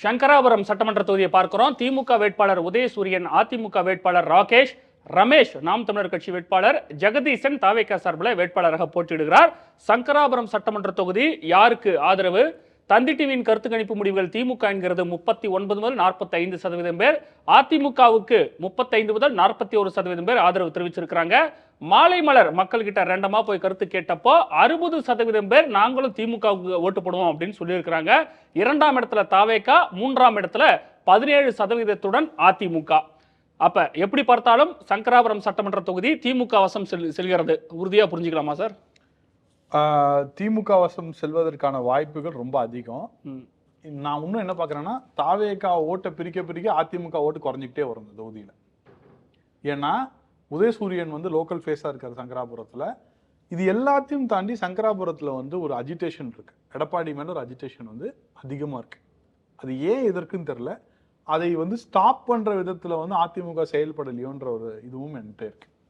சங்கராபுரம் சட்டமன்ற தொகுதியை பார்க்கிறோம். திமுக வேட்பாளர் உதயசூரியன், அதிமுக வேட்பாளர் ராகேஷ், ரமேஷ் நாம் தமிழர் கட்சி வேட்பாளர் ஜெகதீசன் தாவேகா சார்பில் வேட்பாளராக போட்டியிடுகிறார். சங்கராபுரம் சட்டமன்ற தொகுதி யாருக்கு ஆதரவு? தந்தி டிவியின் கருத்து கணிப்பு முடிவுகள் திமுக என்கிறது 39 முதல் 45% பேர், அதிமுகவுக்கு 35 முதல் 41% பேர் ஆதரவு தெரிவிச்சிருக்கிறாங்க. மாலை மலர் மக்கள் கிட்ட ரெண்டமா போய் கருத்து கேட்டப்போ 60% பேர் நாங்களும் திமுகவுக்கு ஓட்டு போடுவோம் அப்படின்னு சொல்லியிருக்கிறாங்க. 2ஆம் இடத்துல தாவேகா, 3ஆம் இடத்துல 17% அதிமுக. அப்ப எப்படி பார்த்தாலும் சங்கராபுரம் சட்டமன்ற தொகுதி திமுக வசம் செல்கிறது உறுதியா புரிஞ்சுக்கலாமா சார்? திமுக வசம் செல்வதற்கான வாய்ப்புகள் ரொம்ப அதிகம். நான் இன்னும் என்ன பாக்குறேன்னா, தாவேகா ஓட்டை பிரிக்க அதிமுக ஓட்டு குறைஞ்சிக்கிட்டே வரும் இந்த தொகுதியில. ஏன்னா உதயசூரியன் லோக்கல் ஃபேஸா இருக்காரு சங்கராபுரத்துல. இது எல்லாத்தையும் தாண்டி சங்கராபுரத்துல ஒரு அஜிடேஷன் இருக்கு. எடப்பாடி மேல ஒரு அஜிடேஷன் அதிகமா இருக்கு. அது ஏன் எதற்குன்னு தெரியல. அதை ஸ்டாப் பண்ற விதத்துல அதிமுக செயல்படலையோன்ற ஒரு இதுவும் என்கிட்ட இருக்கு.